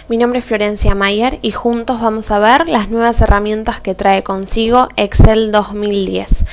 Mi nombre es Florencia Mayer y juntos vamos a ver las nuevas herramientas que trae consigo Excel 2010.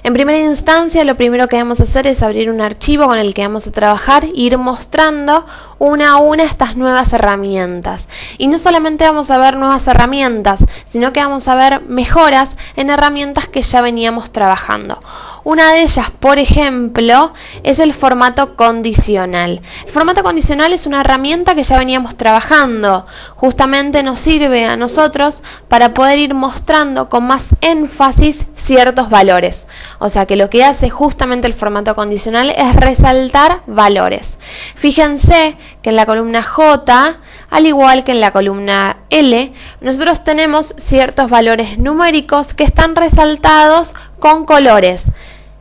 En primera instancia, lo primero que vamos a hacer es abrir un archivo con el que vamos a trabajar e ir mostrando una a una estas nuevas herramientas. Y no solamente vamos a ver nuevas herramientas, sino que vamos a ver mejoras en herramientas que ya veníamos trabajando. Una de ellas, por ejemplo, es el formato condicional. El formato condicional es una herramienta que ya veníamos trabajando. Justamente nos sirve a nosotros para poder ir mostrando con más énfasis ciertos valores. O sea que lo que hace justamente el formato condicional es resaltar valores. Fíjense que en la columna J, al igual que en la columna L, nosotros tenemos ciertos valores numéricos que están resaltados con colores.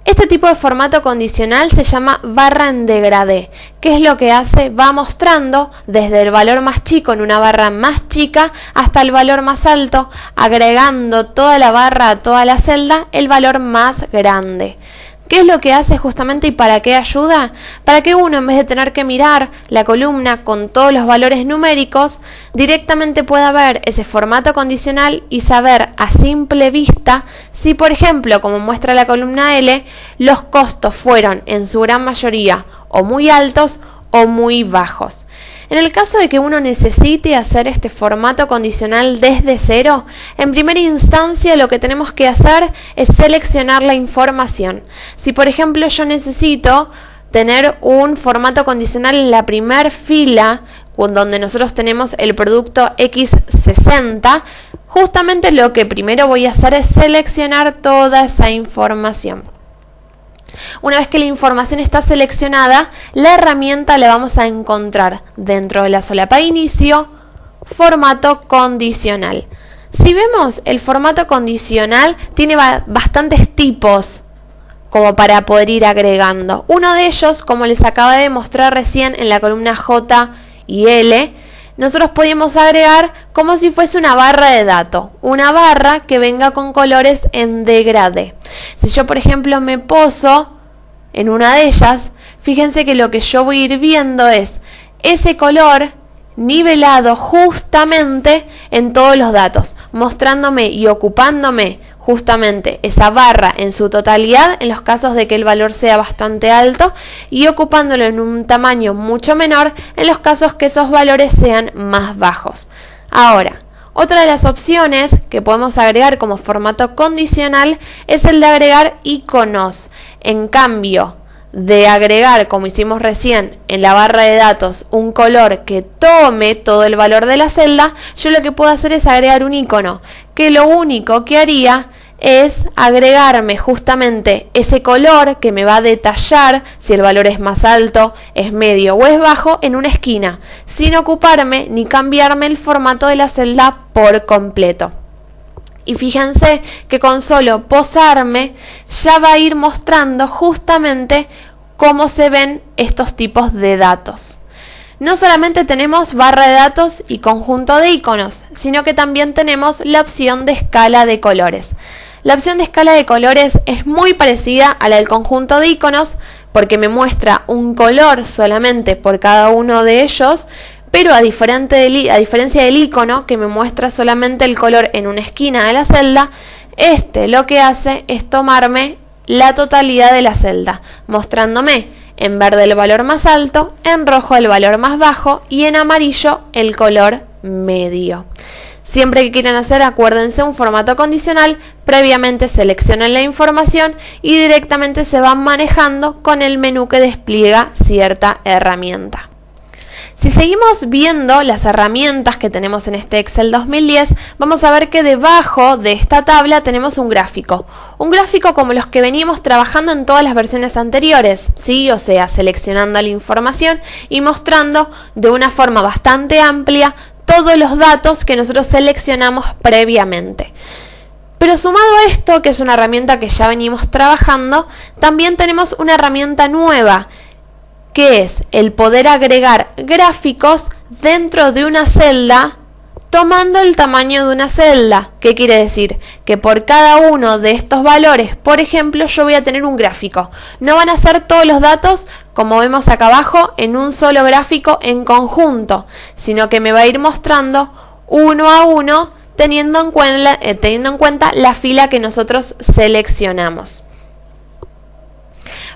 Este tipo de formato condicional se llama barra en degradé. ¿Qué es lo que hace? Va mostrando desde el valor más chico en una barra más chica hasta el valor más alto, agregando toda la barra a toda la celda el valor más grande. ¿Qué es lo que hace justamente y para qué ayuda? Para que uno, en vez de tener que mirar la columna con todos los valores numéricos, directamente pueda ver ese formato condicional y saber a simple vista si, por ejemplo, como muestra la columna L, los costos fueron en su gran mayoría o muy altos o muy bajos. En el caso de que uno necesite hacer este formato condicional desde cero, en primera instancia lo que tenemos que hacer es seleccionar la información. Si por ejemplo yo necesito tener un formato condicional en la primera fila, donde nosotros tenemos el producto X60, justamente lo que primero voy a hacer es seleccionar toda esa información. Una vez que la información está seleccionada, la herramienta la vamos a encontrar dentro de la solapa inicio, formato condicional. Si vemos, el formato condicional tiene bastantes tipos como para poder ir agregando. Uno de ellos, como les acaba de mostrar recién en la columna J y L, nosotros podemos agregar como si fuese una barra de datos, una barra que venga con colores en degradé. Si yo, por ejemplo, me poso en una de ellas, fíjense que lo que yo voy a ir viendo es ese color nivelado justamente en todos los datos, mostrándome y ocupándome justamente esa barra en su totalidad en los casos de que el valor sea bastante alto y ocupándolo en un tamaño mucho menor en los casos que esos valores sean más bajos. Ahora, otra de las opciones que podemos agregar como formato condicional es el de agregar iconos. En cambio de agregar, como hicimos recién en la barra de datos, un color que tome todo el valor de la celda, yo lo que puedo hacer es agregar un icono, que lo único que haría es agregarme justamente ese color que me va a detallar si el valor es más alto, es medio o es bajo en una esquina, sin ocuparme ni cambiarme el formato de la celda por completo. Y fíjense que con solo posarme ya va a ir mostrando justamente cómo se ven estos tipos de datos. No solamente tenemos barra de datos y conjunto de iconos, sino que también tenemos la opción de escala de colores. La opción de escala de colores es muy parecida a la del conjunto de iconos porque me muestra un color solamente por cada uno de ellos, pero a diferencia del icono que me muestra solamente el color en una esquina de la celda, lo que hace es tomarme la totalidad de la celda, mostrándome en verde el valor más alto, en rojo el valor más bajo y en amarillo el color medio. Siempre que quieran hacer, acuérdense, un formato condicional, previamente seleccionen la información y directamente se van manejando con el menú que despliega cierta herramienta. Si seguimos viendo las herramientas que tenemos en este Excel 2010, vamos a ver que debajo de esta tabla tenemos un gráfico. Un gráfico como los que veníamos trabajando en todas las versiones anteriores, ¿sí? O sea, seleccionando la información y mostrando de una forma bastante amplia todos los datos que nosotros seleccionamos previamente. Pero sumado a esto, que es una herramienta que ya venimos trabajando, también tenemos una herramienta nueva, que es el poder agregar gráficos dentro de una celda tomando el tamaño de una celda. ¿Qué quiere decir? Que por cada uno de estos valores, por ejemplo, yo voy a tener un gráfico. No van a ser todos los datos, como vemos acá abajo, en un solo gráfico en conjunto, sino que me va a ir mostrando uno a uno, teniendo en cuenta la fila que nosotros seleccionamos.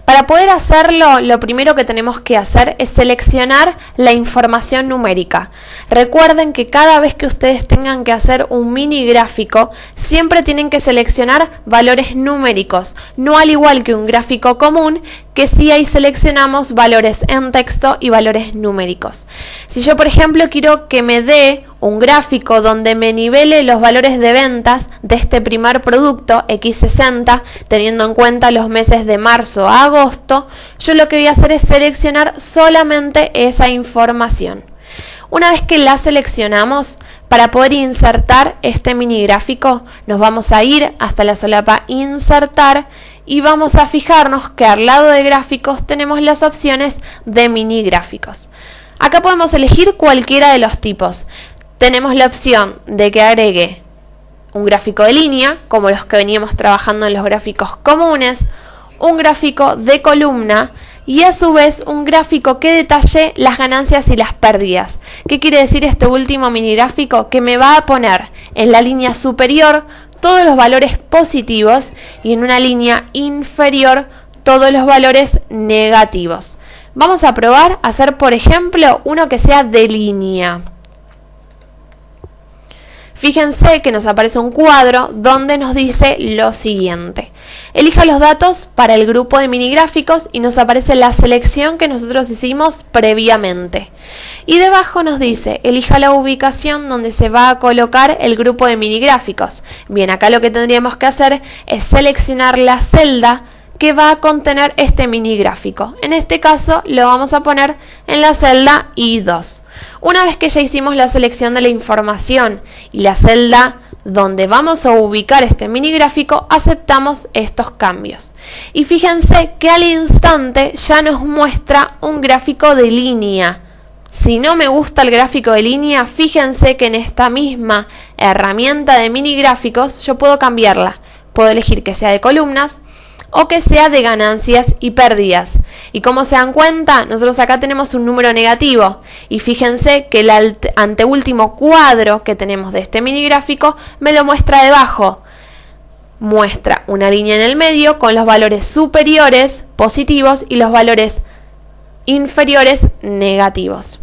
Para poder hacerlo, lo primero que tenemos que hacer es seleccionar la información numérica. Recuerden que cada vez que ustedes tengan que hacer un mini gráfico, siempre tienen que seleccionar valores numéricos, no al igual que un gráfico común, que sí ahí seleccionamos valores en texto y valores numéricos. Si yo, por ejemplo, quiero que me dé un gráfico donde me nivele los valores de ventas de este primer producto, X60, teniendo en cuenta los meses de marzo a agosto, yo lo que voy a hacer es seleccionar solamente esa información. Una vez que la seleccionamos, para poder insertar este mini gráfico, nos vamos a ir hasta la solapa Insertar y vamos a fijarnos que al lado de gráficos tenemos las opciones de mini gráficos. Acá podemos elegir cualquiera de los tipos. Tenemos la opción de que agregue un gráfico de línea, como los que veníamos trabajando en los gráficos comunes, un gráfico de columna y a su vez un gráfico que detalle las ganancias y las pérdidas. ¿Qué quiere decir este último mini gráfico? Que me va a poner en la línea superior todos los valores positivos y en una línea inferior todos los valores negativos. Vamos a probar a hacer, por ejemplo, uno que sea de línea. Fíjense que nos aparece un cuadro donde nos dice lo siguiente. Elija los datos para el grupo de mini gráficos y nos aparece la selección que nosotros hicimos previamente. Y debajo nos dice, elija la ubicación donde se va a colocar el grupo de mini gráficos. Bien, acá lo que tendríamos que hacer es seleccionar la celda que va a contener este mini gráfico. En este caso lo vamos a poner en la celda I2. Una vez que ya hicimos la selección de la información y la celda donde vamos a ubicar este mini gráfico, aceptamos estos cambios. Y fíjense que al instante ya nos muestra un gráfico de línea. Si no me gusta el gráfico de línea, fíjense que en esta misma herramienta de mini gráficos yo puedo cambiarla. Puedo elegir que sea de columnas o que sea de ganancias y pérdidas. Y como se dan cuenta, nosotros acá tenemos un número negativo. Y fíjense que el anteúltimo cuadro que tenemos de este mini gráfico me lo muestra debajo. Muestra una línea en el medio con los valores superiores positivos y los valores inferiores negativos.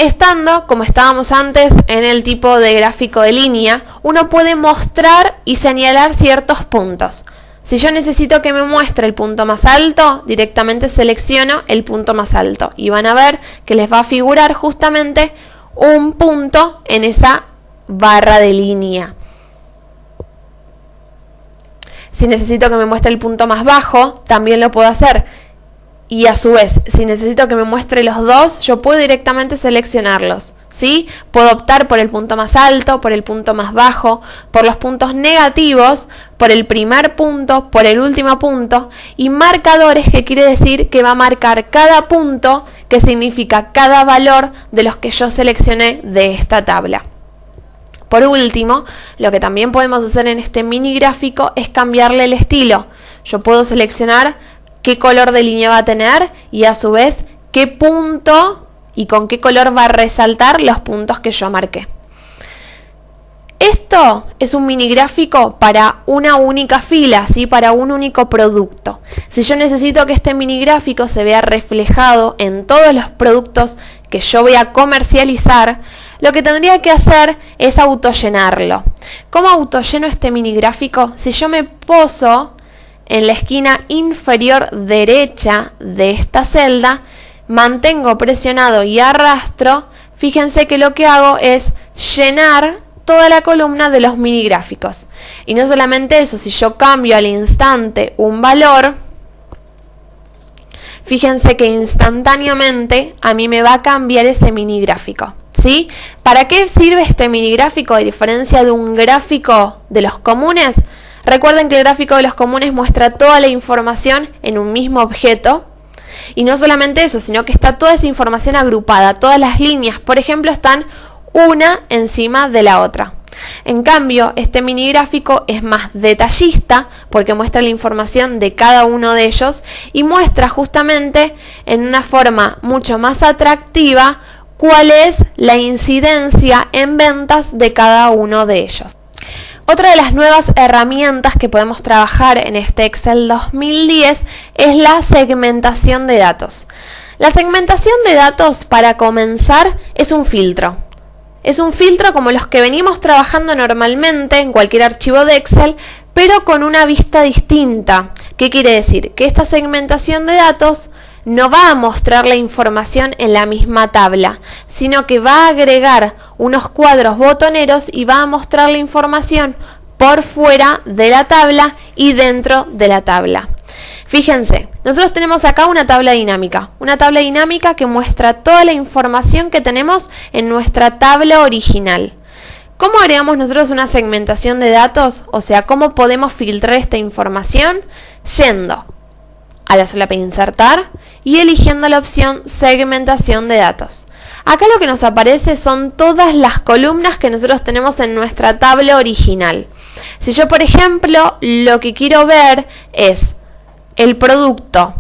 Estando, como estábamos antes, en el tipo de gráfico de línea, uno puede mostrar y señalar ciertos puntos. Si yo necesito que me muestre el punto más alto, directamente selecciono el punto más alto. Y van a ver que les va a figurar justamente un punto en esa barra de línea. Si necesito que me muestre el punto más bajo, también lo puedo hacer. Y a su vez, si necesito que me muestre los dos, yo puedo directamente seleccionarlos, ¿sí? Puedo optar por el punto más alto, por el punto más bajo, por los puntos negativos, por el primer punto, por el último punto, y marcadores, que quiere decir que va a marcar cada punto, que significa cada valor de los que yo seleccioné de esta tabla. Por último, lo que también podemos hacer en este mini gráfico es cambiarle el estilo. Yo puedo seleccionar qué color de línea va a tener y a su vez qué punto y con qué color va a resaltar los puntos que yo marqué. Esto es un mini gráfico para una única fila, ¿sí? Para un único producto. Si yo necesito que este mini gráfico se vea reflejado en todos los productos que yo voy a comercializar, lo que tendría que hacer es autollenarlo. ¿Cómo autolleno este mini gráfico? Si yo me poso en la esquina inferior derecha de esta celda, mantengo presionado y arrastro, fíjense que lo que hago es llenar toda la columna de los mini gráficos. Y no solamente eso, si yo cambio al instante un valor, fíjense que instantáneamente a mí me va a cambiar ese mini gráfico, ¿sí? ¿Para qué sirve este mini gráfico a diferencia de un gráfico de los comunes? Recuerden que el gráfico de los comunes muestra toda la información en un mismo objeto. Y no solamente eso, sino que está toda esa información agrupada. Todas las líneas, por ejemplo, están una encima de la otra. En cambio, este mini gráfico es más detallista porque muestra la información de cada uno de ellos y muestra justamente en una forma mucho más atractiva cuál es la incidencia en ventas de cada uno de ellos. Otra de las nuevas herramientas que podemos trabajar en este Excel 2010 es la segmentación de datos. La segmentación de datos, para comenzar, es un filtro. Es un filtro como los que venimos trabajando normalmente en cualquier archivo de Excel, pero con una vista distinta. ¿Qué quiere decir? Que esta segmentación de datos no va a mostrar la información en la misma tabla, sino que va a agregar unos cuadros botoneros y va a mostrar la información por fuera de la tabla y dentro de la tabla. Fíjense, nosotros tenemos acá una tabla dinámica que muestra toda la información que tenemos en nuestra tabla original. ¿Cómo agregamos nosotros una segmentación de datos? O sea, ¿cómo podemos filtrar esta información? Yendo a la solapa insertar y eligiendo la opción segmentación de datos. Acá lo que nos aparece son todas las columnas que nosotros tenemos en nuestra tabla original. Si yo, por ejemplo, lo que quiero ver es el producto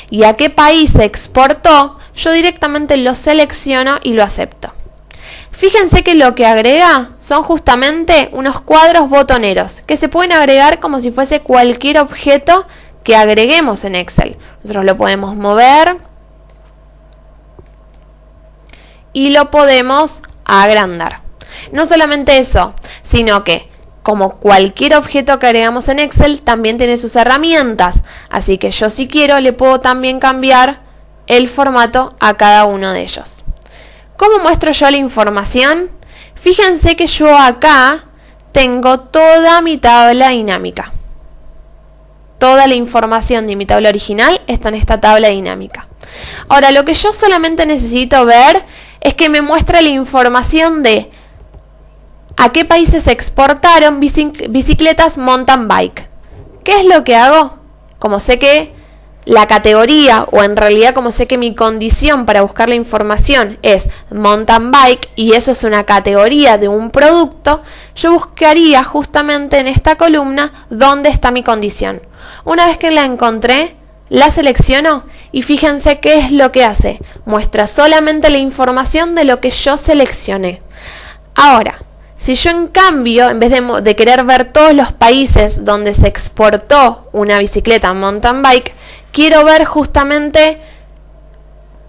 y a qué país se exportó, yo directamente lo selecciono y lo acepto. Fíjense que lo que agrega son justamente unos cuadros botoneros que se pueden agregar como si fuese cualquier objeto que agreguemos en Excel. Nosotros lo podemos mover y lo podemos agrandar. No solamente eso, sino que como cualquier objeto que agregamos en Excel, también tiene sus herramientas. Así que yo, si quiero, le puedo también cambiar el formato a cada uno de ellos. ¿Cómo muestro yo la información? Fíjense que yo acá tengo toda mi tabla dinámica. Toda la información de mi tabla original está en esta tabla dinámica. Ahora, lo que yo solamente necesito ver es que me muestre la información de a qué países exportaron bicicletas mountain bike. ¿Qué es lo que hago? Como sé que la categoría, o en realidad como sé que mi condición para buscar la información es mountain bike y eso es una categoría de un producto, yo buscaría justamente en esta columna dónde está mi condición. Una vez que la encontré, la selecciono y fíjense qué es lo que hace. Muestra solamente la información de lo que yo seleccioné. Ahora, si yo en cambio, en vez de querer ver todos los países donde se exportó una bicicleta mountain bike, quiero ver justamente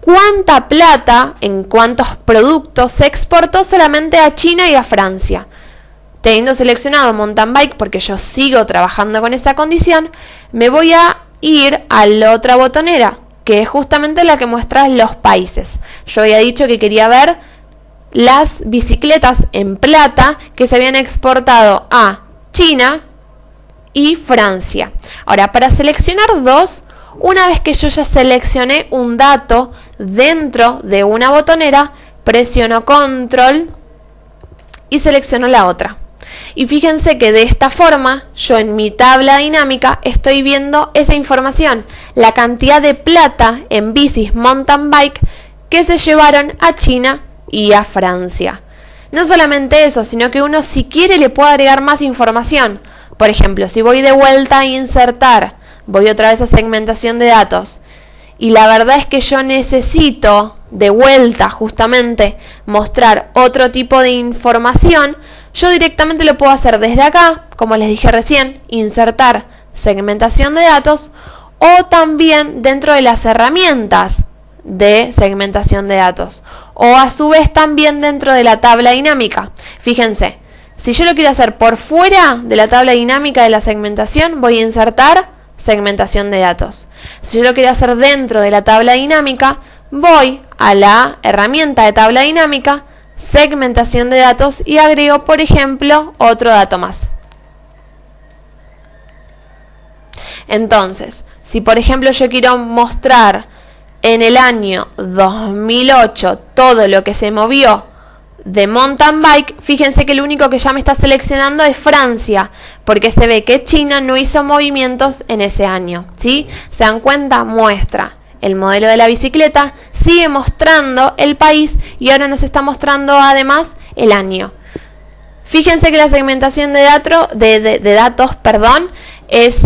cuánta plata en cuántos productos se exportó solamente a China y a Francia. Teniendo seleccionado mountain bike, porque yo sigo trabajando con esa condición, me voy a ir a la otra botonera, que es justamente la que muestra los países. Yo había dicho que quería ver las bicicletas en plata que se habían exportado a China y Francia. Ahora, para seleccionar dos, una vez que yo ya seleccioné un dato dentro de una botonera, presiono Control y selecciono la otra. Y fíjense que de esta forma, yo en mi tabla dinámica estoy viendo esa información, la cantidad de plata en bicis mountain bike que se llevaron a China y a Francia. No solamente eso, sino que uno, si quiere, le puede agregar más información. Por ejemplo, si voy de vuelta a insertar, voy otra vez a segmentación de datos, y la verdad es que yo necesito de vuelta justamente mostrar otro tipo de información, yo directamente lo puedo hacer desde acá, como les dije recién, insertar segmentación de datos, o también dentro de las herramientas de segmentación de datos, o a su vez también dentro de la tabla dinámica. Fíjense, si yo lo quiero hacer por fuera de la tabla dinámica de la segmentación, voy a insertar segmentación de datos. Si yo lo quiero hacer dentro de la tabla dinámica, voy a la herramienta de tabla dinámica, segmentación de datos, y agrego, por ejemplo, otro dato más. Entonces, si por ejemplo yo quiero mostrar en el año 2008 todo lo que se movió de mountain bike, fíjense que lo único que ya me está seleccionando es Francia, porque se ve que China no hizo movimientos en ese año, ¿sí? ¿Se dan cuenta? Muestra el modelo de la bicicleta, sigue mostrando el país y ahora nos está mostrando además el año. Fíjense que la segmentación de datos es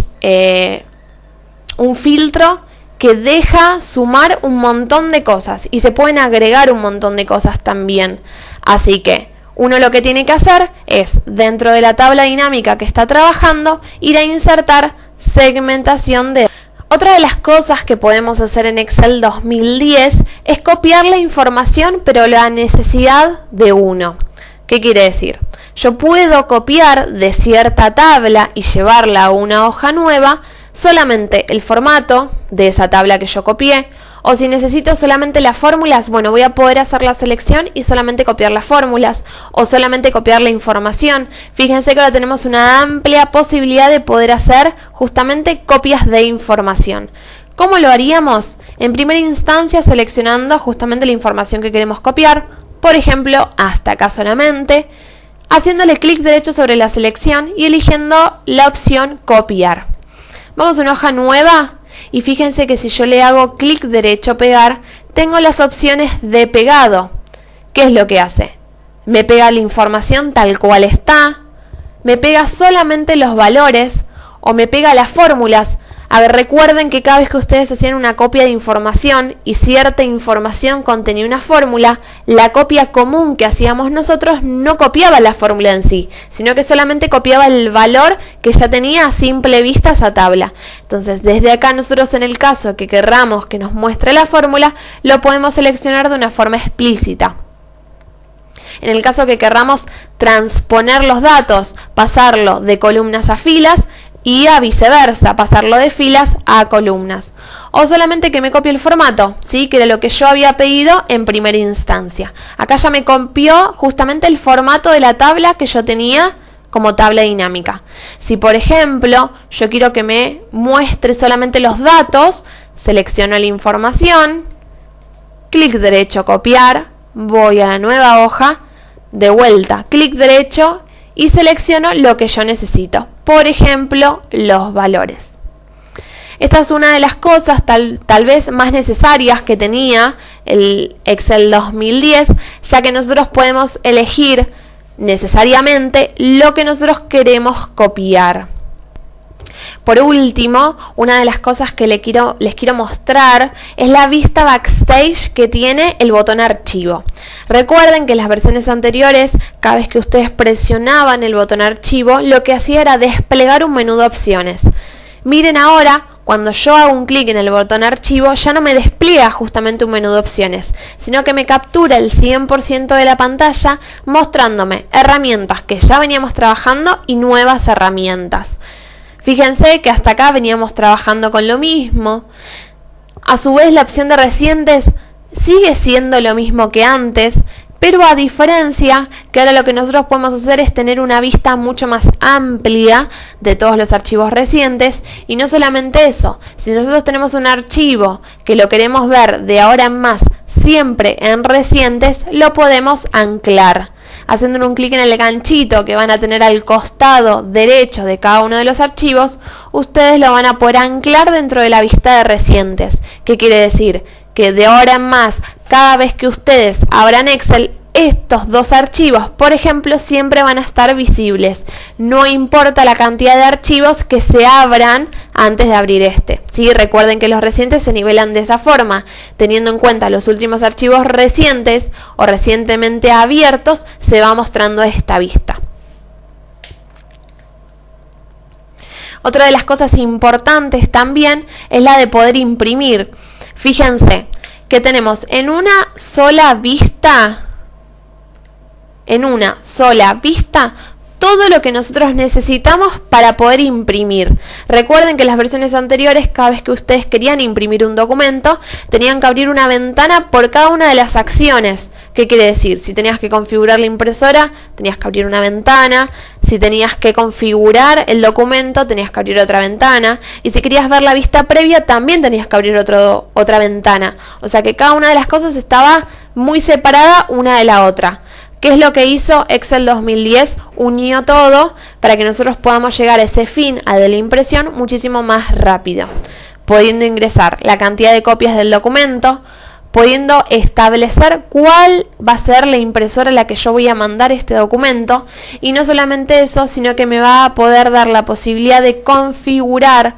un filtro que deja sumar un montón de cosas y se pueden agregar un montón de cosas también. Así que uno lo que tiene que hacer es, dentro de la tabla dinámica que está trabajando, ir a insertar segmentación de datos. Otra de las cosas que podemos hacer en Excel 2010 es copiar la información, pero la necesidad de uno. ¿Qué quiere decir? Yo puedo copiar de cierta tabla y llevarla a una hoja nueva solamente el formato de esa tabla que yo copié, o si necesito solamente las fórmulas, bueno, voy a poder hacer la selección y solamente copiar las fórmulas, o solamente copiar la información. Fíjense que ahora tenemos una amplia posibilidad de poder hacer justamente copias de información. ¿Cómo lo haríamos? En primera instancia seleccionando justamente la información que queremos copiar, por ejemplo, hasta acá solamente, haciéndole clic derecho sobre la selección y eligiendo la opción copiar. Vamos a una hoja nueva y fíjense que si yo le hago clic derecho pegar, tengo las opciones de pegado. ¿Qué es lo que hace? Me pega la información tal cual está, me pega solamente los valores o me pega las fórmulas. A ver, recuerden que cada vez que ustedes hacían una copia de información y cierta información contenía una fórmula, la copia común que hacíamos nosotros no copiaba la fórmula en sí, sino que solamente copiaba el valor que ya tenía a simple vista esa tabla. Entonces, desde acá nosotros, en el caso que querramos que nos muestre la fórmula, lo podemos seleccionar de una forma explícita. En el caso que querramos transponer los datos, pasarlo de columnas a filas, y a viceversa, pasarlo de filas a columnas. O solamente que me copie el formato, ¿sí? Que era lo que yo había pedido en primera instancia. Acá ya me copió justamente el formato de la tabla que yo tenía como tabla dinámica. Si por ejemplo yo quiero que me muestre solamente los datos, selecciono la información, clic derecho copiar, voy a la nueva hoja, de vuelta, clic derecho y selecciono lo que yo necesito. Por ejemplo, los valores. Esta es una de las cosas tal vez más necesarias que tenía el Excel 2010, ya que nosotros podemos elegir necesariamente lo que nosotros queremos copiar. Por último, una de las cosas que les quiero mostrar es la vista backstage que tiene el botón archivo. Recuerden que en las versiones anteriores, cada vez que ustedes presionaban el botón archivo, lo que hacía era desplegar un menú de opciones. Miren ahora, cuando yo hago un clic en el botón archivo, ya no me despliega justamente un menú de opciones, sino que me captura el 100% de la pantalla mostrándome herramientas que ya veníamos trabajando y nuevas herramientas. Fíjense que hasta acá veníamos trabajando con lo mismo. A su vez, la opción de recientes sigue siendo lo mismo que antes, pero a diferencia que ahora lo que nosotros podemos hacer es tener una vista mucho más amplia de todos los archivos recientes. Y no solamente eso, si nosotros tenemos un archivo que lo queremos ver de ahora en más siempre en recientes, lo podemos anclar. Haciendo un clic en el ganchito que van a tener al costado derecho de cada uno de los archivos, ustedes lo van a poder anclar dentro de la vista de recientes. ¿Qué quiere decir? Que de ahora en más, cada vez que ustedes abran Excel, estos dos archivos, por ejemplo, siempre van a estar visibles. No importa la cantidad de archivos que se abran antes de abrir este. ¿Sí? Recuerden que los recientes se nivelan de esa forma. Teniendo en cuenta los últimos archivos recientes o recientemente abiertos, se va mostrando esta vista. Otra de las cosas importantes también es la de poder imprimir. Fíjense que tenemos en una sola vista todo lo que nosotros necesitamos para poder imprimir. Recuerden que en las versiones anteriores, cada vez que ustedes querían imprimir un documento, tenían que abrir una ventana por cada una de las acciones. ¿Qué quiere decir? Si tenías que configurar la impresora, tenías que abrir una ventana. Si tenías que configurar el documento, tenías que abrir otra ventana. Y si querías ver la vista previa, también tenías que abrir otra ventana. O sea que cada una de las cosas estaba muy separada una de la otra. ¿Qué es lo que hizo Excel 2010? Unió todo para que nosotros podamos llegar a ese fin, a de la impresión, muchísimo más rápido. pudiendo ingresar la cantidad de copias del documento, pudiendo establecer cuál va a ser la impresora a la que yo voy a mandar este documento, y no solamente eso, sino que me va a poder dar la posibilidad de configurar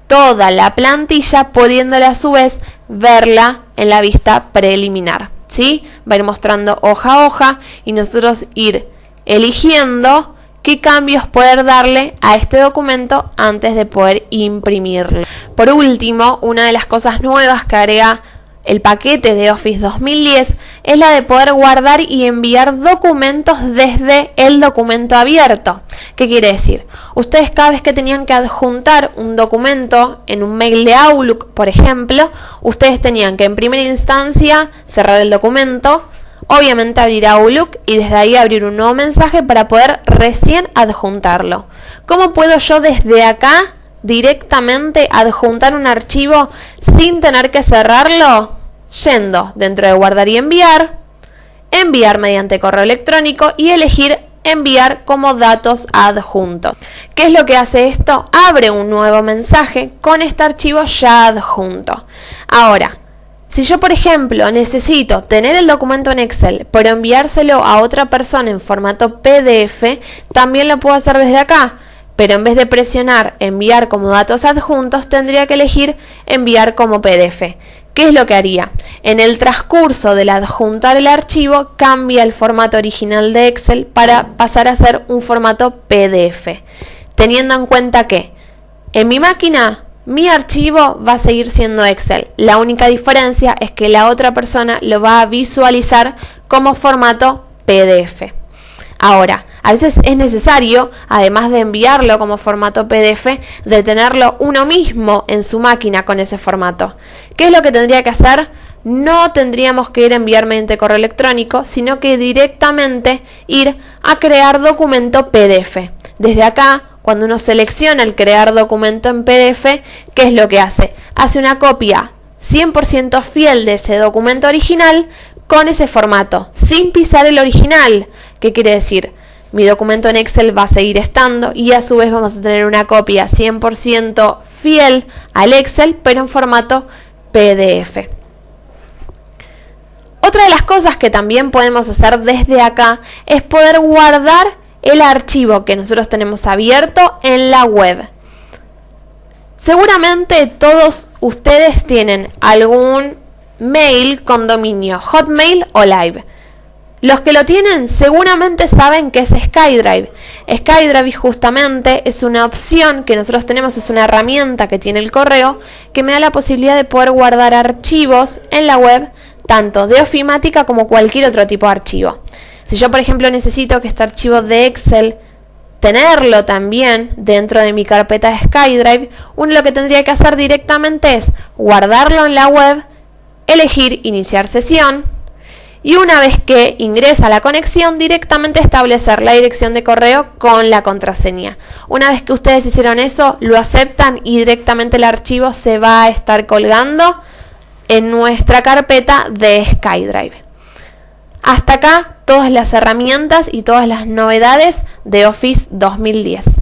toda la plantilla, pudiéndola a su vez verla en la vista preliminar, ¿sí? Va a ir mostrando hoja a hoja y nosotros ir eligiendo qué cambios poder darle a este documento antes de poder imprimirlo. Por último, una de las cosas nuevas que agrega el paquete de Office 2010 es la de poder guardar y enviar documentos desde el documento abierto. ¿Qué quiere decir? Ustedes cada vez que tenían que adjuntar un documento en un mail de Outlook, por ejemplo, ustedes tenían que en primera instancia cerrar el documento, obviamente abrir Outlook y desde ahí abrir un nuevo mensaje para poder recién adjuntarlo. ¿Cómo puedo yo desde acá directamente adjuntar un archivo sin tener que cerrarlo? Yendo dentro de guardar y enviar mediante correo electrónico y elegir enviar como datos adjuntos. ¿Qué es lo que hace esto? Abre un nuevo mensaje con este archivo ya adjunto. Ahora, si yo, por ejemplo, necesito tener el documento en Excel, pero enviárselo a otra persona en formato PDF, también lo puedo hacer desde acá. Pero en vez de presionar enviar como datos adjuntos, tendría que elegir enviar como PDF. ¿Qué es lo que haría? En el transcurso del adjuntar el archivo, cambia el formato original de Excel para pasar a ser un formato PDF. Teniendo en cuenta que en mi máquina, mi archivo va a seguir siendo Excel. La única diferencia es que la otra persona lo va a visualizar como formato PDF. Ahora, a veces es necesario, además de enviarlo como formato PDF, de tenerlo uno mismo en su máquina con ese formato. ¿Qué es lo que tendría que hacer? No tendríamos que ir a enviar mediante correo electrónico, sino que directamente ir a crear documento PDF. Desde acá, cuando uno selecciona el crear documento en PDF, ¿qué es lo que hace? Hace una copia 100% fiel de ese documento original con ese formato, sin pisar el original. ¿Qué quiere decir? Mi documento en Excel va a seguir estando y a su vez vamos a tener una copia 100% fiel al Excel, pero en formato PDF. Otra de las cosas que también podemos hacer desde acá es poder guardar el archivo que nosotros tenemos abierto en la web. Seguramente todos ustedes tienen algún mail con dominio Hotmail o Live. Los que lo tienen seguramente saben que es SkyDrive. SkyDrive justamente es una opción que nosotros tenemos, es una herramienta que tiene el correo que me da la posibilidad de poder guardar archivos en la web, tanto de ofimática como cualquier otro tipo de archivo. Si yo, por ejemplo, necesito que este archivo de Excel tenerlo también dentro de mi carpeta de SkyDrive, uno lo que tendría que hacer directamente es guardarlo en la web, elegir iniciar sesión, y una vez que ingresa la conexión, directamente establecer la dirección de correo con la contraseña. Una vez que ustedes hicieron eso, lo aceptan y directamente el archivo se va a estar colgando en nuestra carpeta de SkyDrive. Hasta acá todas las herramientas y todas las novedades de Office 2010.